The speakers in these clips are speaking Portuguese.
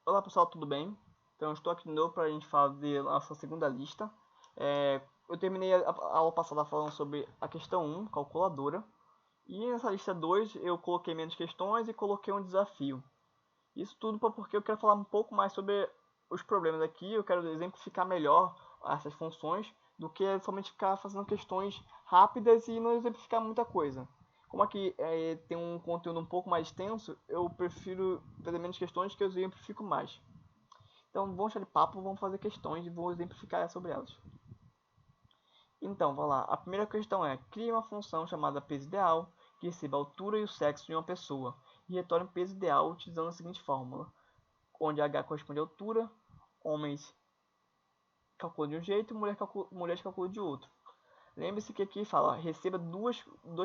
Olá pessoal, tudo bem? Então estou aqui de novo para a gente fazer a nossa segunda lista. Eu terminei a aula passada falando sobre a questão 1, calculadora. E nessa lista 2 eu coloquei menos questões e coloquei um desafio. Isso tudo porque eu quero falar um pouco mais sobre os problemas aqui. Eu quero exemplificar melhor essas funções do que somente ficar fazendo questões rápidas e não exemplificar muita coisa. Como aqui tem um conteúdo um pouco mais extenso, eu prefiro fazer menos questões que eu exemplifico mais. Então vamos deixar de papo, vamos fazer questões e vou exemplificar sobre elas. Então, vamos lá. A primeira questão é: crie uma função chamada peso ideal que receba a altura e o sexo de uma pessoa e retorne o peso ideal utilizando a seguinte fórmula, onde h corresponde à altura, homens calculam de um jeito e mulheres calculam de outro. Lembre-se que aqui fala, receba dois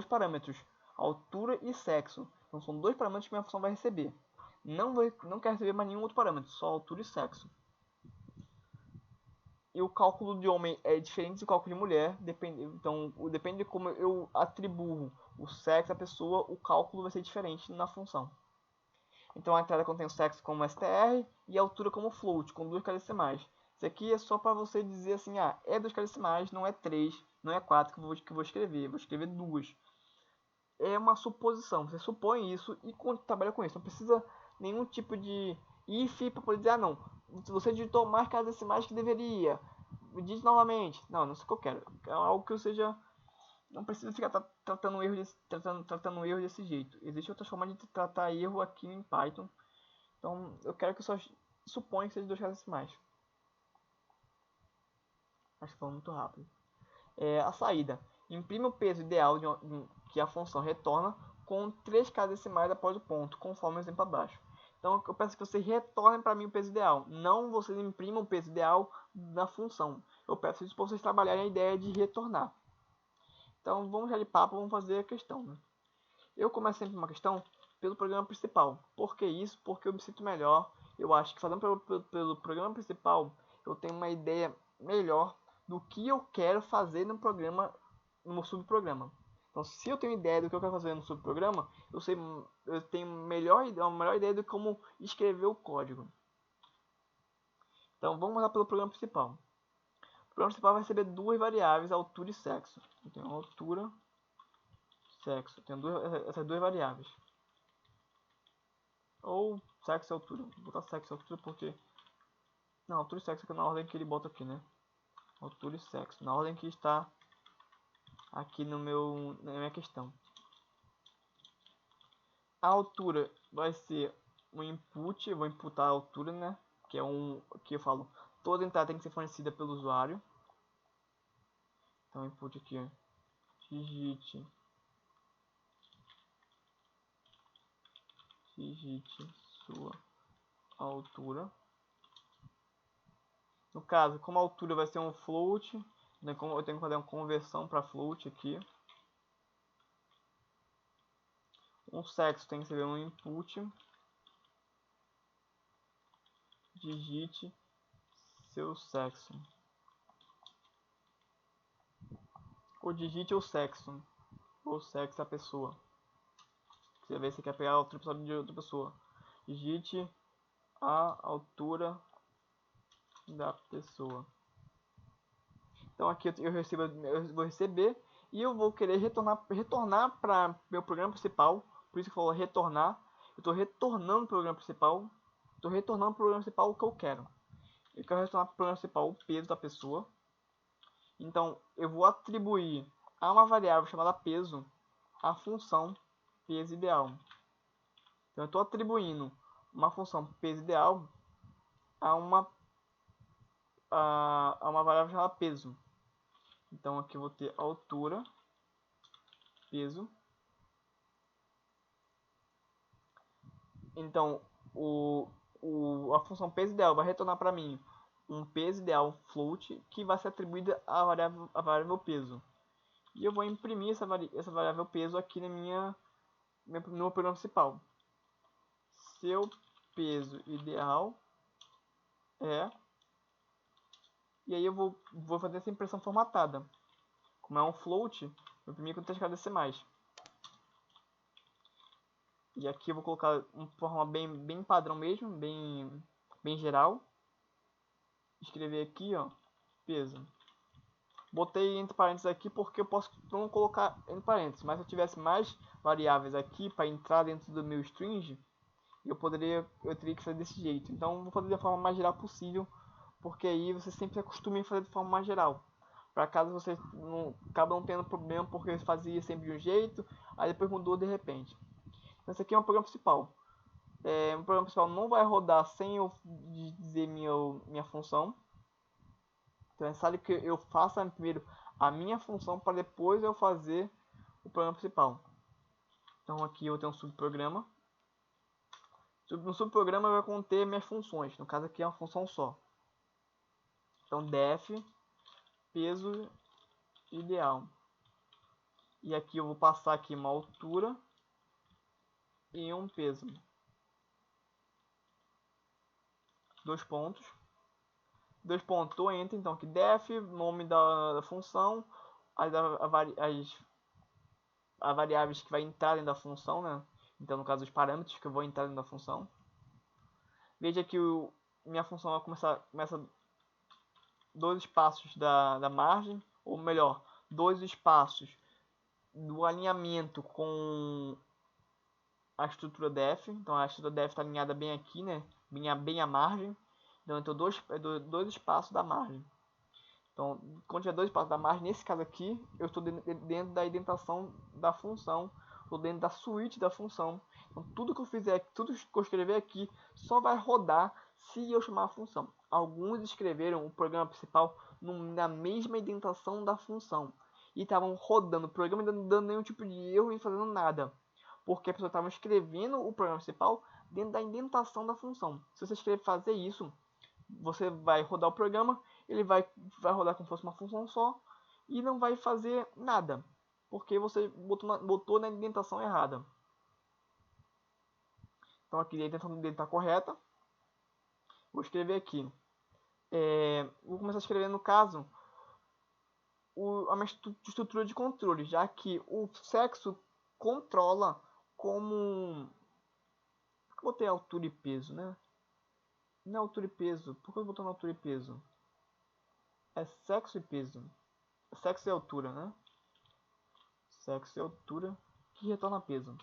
parâmetros, altura e sexo. Então são dois parâmetros que minha função vai receber. Não quer receber mais nenhum outro parâmetro, só altura e sexo. E o cálculo de homem é diferente do cálculo de mulher, então depende de como eu atribuo o sexo à pessoa, o cálculo vai ser diferente na função. Então a entrada contém o sexo como str e a altura como float, com 2 decimais. Isso aqui é só para você dizer assim, é 2 decimais, não é 3, não é 4 que eu vou escrever, vou escrever 2. É uma suposição, você supõe isso e trabalha com isso, não precisa nenhum tipo de if para poder dizer, não, você digitou mais decimais que deveria, digite novamente. Não é isso que eu quero, é algo que eu seja, não precisa ficar tratando erro desse jeito. Existe outra forma de tratar erro aqui em Python. Então eu quero que só suponha que seja 2 decimais. Acho que foi muito rápido. A saída. Imprime o peso ideal que a função retorna com 3 decimais após o ponto, conforme o exemplo abaixo. Então eu peço que você retorne para mim o peso ideal. Não vocês imprimam o peso ideal na função. Eu peço isso para vocês trabalharem a ideia de retornar. Então vamos já de papo, vamos fazer a questão. Né? Eu começo sempre uma questão pelo programa principal. Por que isso? Porque eu me sinto melhor. Eu acho que fazendo pelo programa principal, eu tenho uma ideia melhor do que eu quero fazer no programa, no subprograma. Então, se eu tenho ideia do que eu quero fazer no subprograma, eu tenho uma melhor ideia de como escrever o código. Então, vamos lá pelo programa principal. O programa principal vai receber duas variáveis, altura e sexo. Eu tenho altura, sexo. Eu tenho essas duas variáveis. Ou sexo e altura. Vou botar sexo e altura porque... Não, altura e sexo é na ordem que ele bota aqui, né? Altura e sexo. Na ordem que está aqui na minha questão. A altura vai ser um input. Eu vou imputar a altura, né? Que é que eu falo. Toda entrada tem que ser fornecida pelo usuário. Então, input aqui, ó. Digite sua altura. No caso, como a altura vai ser um float, eu tenho que fazer uma conversão para float aqui. Um sexo tem que ser um input. Digite seu sexo. Ou digite o sexo. Ou sexo da pessoa. Você vê se você quer pegar a altura de outra pessoa. Digite a altura da pessoa. Então aqui eu vou receber e eu vou querer retornar para meu programa principal. Por isso que eu falo retornar. Eu estou retornando para o programa principal. Estou retornando para o programa principal o que eu quero. Eu quero retornar para o programa principal o peso da pessoa. Então eu vou atribuir a uma variável chamada peso a função peso ideal. Então eu estou atribuindo uma função peso ideal a uma variável chamada peso. Então aqui eu vou ter altura, peso. Então a função peso ideal vai retornar para mim um peso ideal float que vai ser atribuída à variável peso. E eu vou imprimir essa variável peso aqui no meu programa principal. Seu peso ideal é... E aí eu vou fazer essa impressão formatada. Como é um float, eu imprimi com 3 decimais. E aqui eu vou colocar uma forma bem padrão mesmo, bem bem geral. Escrever aqui, ó, peso. Botei entre parênteses aqui porque eu posso não colocar entre parênteses, mas se eu tivesse mais variáveis aqui para entrar dentro do meu string, eu teria que fazer desse jeito. Então vou fazer da forma mais geral possível, porque aí você sempre se acostume a fazer de forma mais geral. Para caso você não acabe não tendo problema porque fazia sempre de um jeito, aí depois mudou de repente. Então esse aqui é o programa principal. O programa principal não vai rodar sem eu dizer minha função. Então é necessário que eu faça primeiro a minha função para depois eu fazer o programa principal. Então aqui eu tenho um subprograma. No subprograma vai conter minhas funções. No caso aqui é uma função só. Então def peso ideal. E aqui eu vou passar aqui uma altura e um peso. 2 pontos. 2 pontos, enter, então aqui def, nome da função, as variáveis que vai entrar dentro da função, né? Então no caso os parâmetros que eu vou entrar dentro da função. Veja que minha função começa 2 espaços da margem, ou melhor, 2 espaços do alinhamento com a estrutura def. Então a estrutura def está alinhada bem aqui, né? Bem à margem. Então eu tenho dois espaços da margem. Então, quando tiver 2 espaços da margem, nesse caso aqui, eu estou dentro da indentação da função, estou dentro da suíte da função. Então, tudo que eu fizer, tudo que eu escrever aqui, só vai rodar se eu chamar a função. Alguns escreveram o programa principal na mesma indentação da função e estavam rodando o programa e não dando nenhum tipo de erro e fazendo nada, porque a pessoa estava escrevendo o programa principal dentro da indentação da função. Se você fazer isso, você vai rodar o programa, ele vai rodar como se fosse uma função só e não vai fazer nada, porque você botou na indentação errada. Então aqui a indentação dele está correta. Vou escrever aqui. Vou começar a escrever no caso a minha estrutura de controle, já que o sexo controla como... Eu botei altura e peso, né? Não é altura e peso. Por que eu botou na altura e peso? É sexo e peso. Sexo e altura, né? Sexo e altura que retorna peso.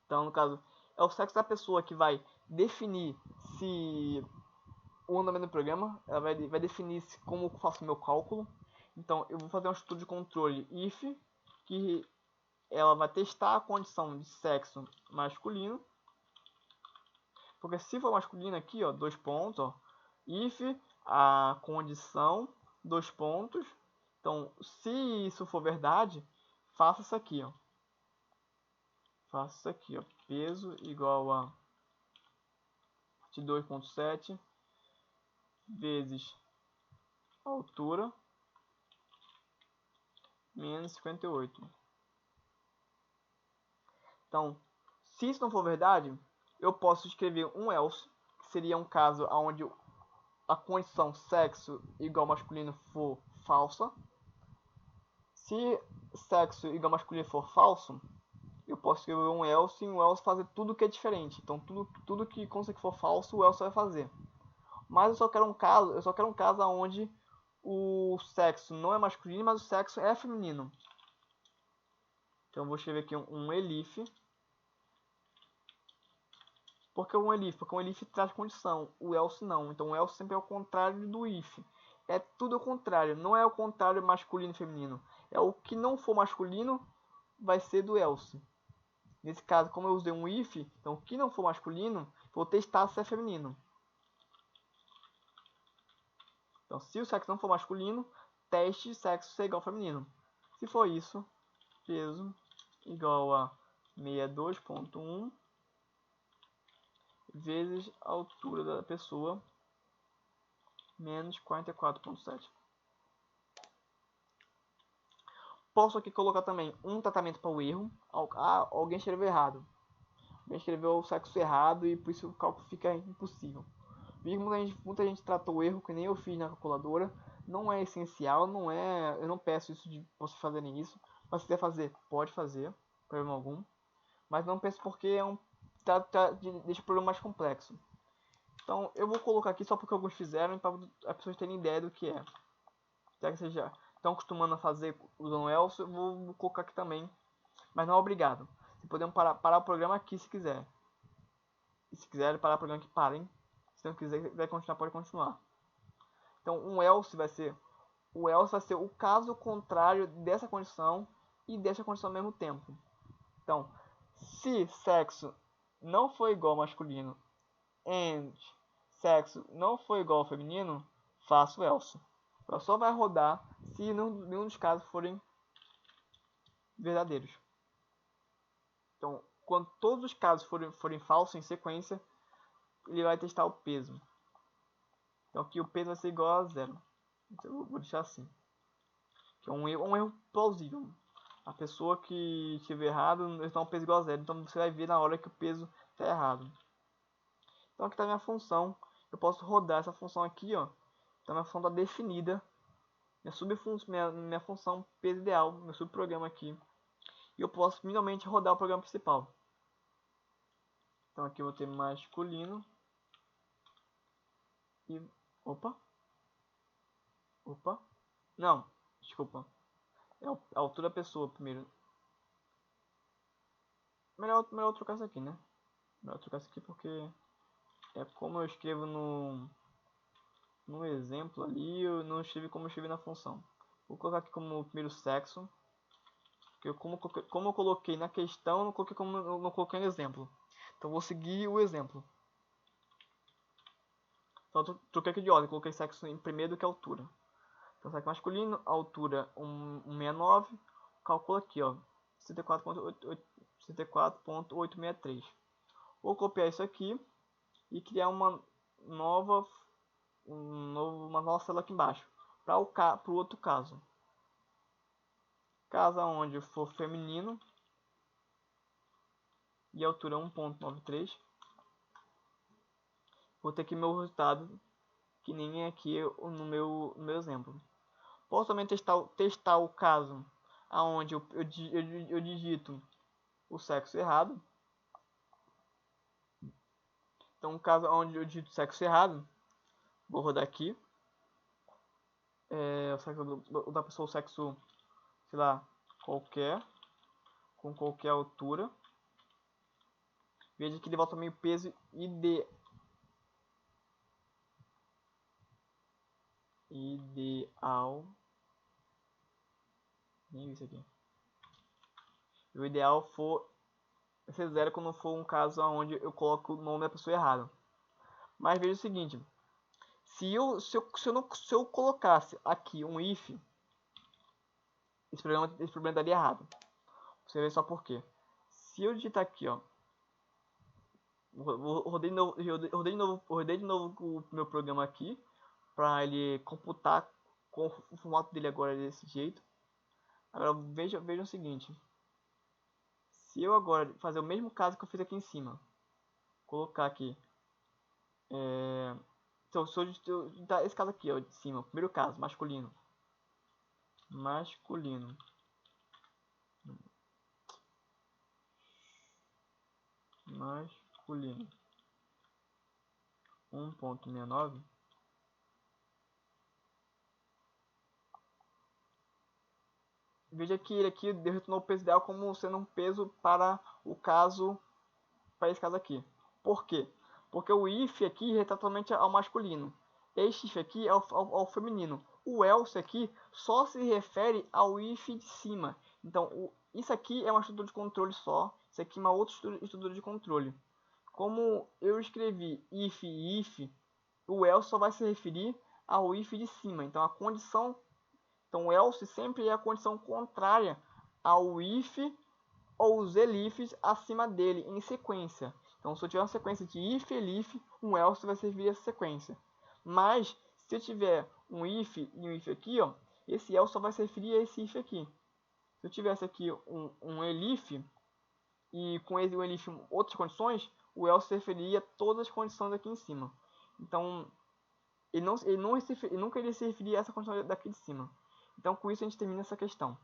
Então, no caso, é o sexo da pessoa que vai definir se o andamento do programa, ela vai definir como eu faço o meu cálculo. Então, eu vou fazer uma estrutura de controle if, que ela vai testar a condição de sexo masculino. Porque se for masculino aqui, ó, 2 pontos, ó, if a condição, 2 pontos. Então, se isso for verdade, faça isso aqui, ó. Faça isso aqui, ó. Peso igual a 22,7 vezes altura menos 58. Então, se isso não for verdade, eu posso escrever um else, que seria um caso onde a condição sexo igual masculino for falsa. Se sexo igual masculino for falso, eu posso escrever um else e um else fazer tudo que é diferente. Então tudo que quando for falso, o else vai fazer. Mas eu só quero um caso onde o sexo não é masculino, mas o sexo é feminino. Então eu vou escrever aqui um elif. Por que um elif? Porque um elif traz condição, o else não. Então o else sempre é o contrário do if. É tudo o contrário, não é o contrário masculino e feminino. É o que não for masculino vai ser do else. Nesse caso, como eu usei um if, então o que não for masculino, vou testar se é feminino. Então, se o sexo não for masculino, teste sexo ser igual ao feminino. Se for isso, peso igual a 62,1 vezes a altura da pessoa menos 44,7. Posso aqui colocar também um tratamento para o erro. Alguém escreveu errado. Alguém escreveu o sexo errado e por isso o cálculo fica impossível. Muita gente tratou o erro que nem eu fiz na calculadora. Não é essencial, eu não peço isso de vocês fazerem isso. Mas se quiser fazer, pode fazer, problema algum. Mas não peço porque deixa o programa mais complexo. Então eu vou colocar aqui só porque alguns fizeram, para as pessoas terem ideia do que é. Já que vocês já estão acostumando a fazer usando o else, eu vou colocar aqui também. Mas não é obrigado. Vocês podem parar o programa aqui se quiser. E se quiserem parar o programa aqui, parem. Se não quiser continuar, pode continuar. Então o else vai ser o caso contrário dessa condição e dessa condição ao mesmo tempo. Então, se sexo não for igual ao masculino and sexo não for igual ao feminino, faça o else. Ela só vai rodar se nenhum dos casos forem verdadeiros. Então, quando todos os casos forem falsos em sequência, ele vai testar o peso. Então aqui o peso vai ser igual a 0. Então, eu vou deixar assim. Que é um erro plausível. A pessoa que estiver errado está um peso igual a 0. Então você vai ver na hora que o peso está errado. Então aqui está minha função. Eu posso rodar essa função aqui, ó. Então minha função está definida. Minha função peso ideal, meu subprograma aqui. E eu posso finalmente rodar o programa principal. Então aqui eu vou ter masculino. E... Opa. Não, desculpa. É a altura da pessoa primeiro. Melhor trocar isso aqui, né? Melhor trocar isso aqui porque é como eu escrevo no exemplo ali, eu não escrevi como eu escrevi na função. Vou colocar aqui como primeiro sexo. Porque como eu coloquei na questão, não coloquei como eu não coloquei no exemplo. Então vou seguir o exemplo. Só troquei aqui de ordem, coloquei sexo em primeiro do que altura. Então sexo masculino, altura 169, calcula aqui, ó, 64.863. Vou copiar isso aqui e criar uma nova célula aqui embaixo para o outro caso. Caso onde for feminino e altura 1.93, vou ter aqui meu resultado que nem aqui no meu exemplo. Posso também testar o caso aonde eu digito o sexo errado. Então, no caso onde eu digito sexo errado, vou rodar aqui. O sexo da pessoa, o sexo, sei lá, qualquer, com qualquer altura. Veja que ele volta meio peso ideal. Nem isso aqui. O ideal for ser 0 quando for um caso onde eu coloco o nome da pessoa errado. Mas veja o seguinte, se eu colocasse aqui um if, esse problema daria errado. Você vê só por quê. Se eu digitar aqui, ó, rodei de novo o meu programa aqui para ele computar com o formato dele agora desse jeito. Agora veja o seguinte, se eu agora fazer o mesmo caso que eu fiz aqui em cima, colocar aqui, então, se eu digitar esse caso aqui, ó, de cima, o primeiro caso, masculino, 1.69, veja que ele aqui retornou o peso ideal como sendo um peso para esse caso aqui. Por quê? Porque o if aqui é totalmente ao masculino. Este if aqui é ao feminino. O else aqui só se refere ao if de cima. Então, isso aqui é uma estrutura de controle só. Isso aqui é uma outra estrutura de controle. Como eu escrevi if e if, o else só vai se referir ao if de cima. Então, o else sempre é a condição contrária ao if ou os elifs acima dele em sequência. Então, se eu tiver uma sequência de if e elif, um else vai servir essa sequência. Mas, se eu tiver um if e um if aqui, ó, esse else só vai se referir a esse if aqui. Se eu tivesse aqui um elif e com esse o elif outras condições, o else se referia a todas as condições aqui em cima. Então, ele nunca iria se referir a essa condição daqui de cima. Então, com isso a gente termina essa questão.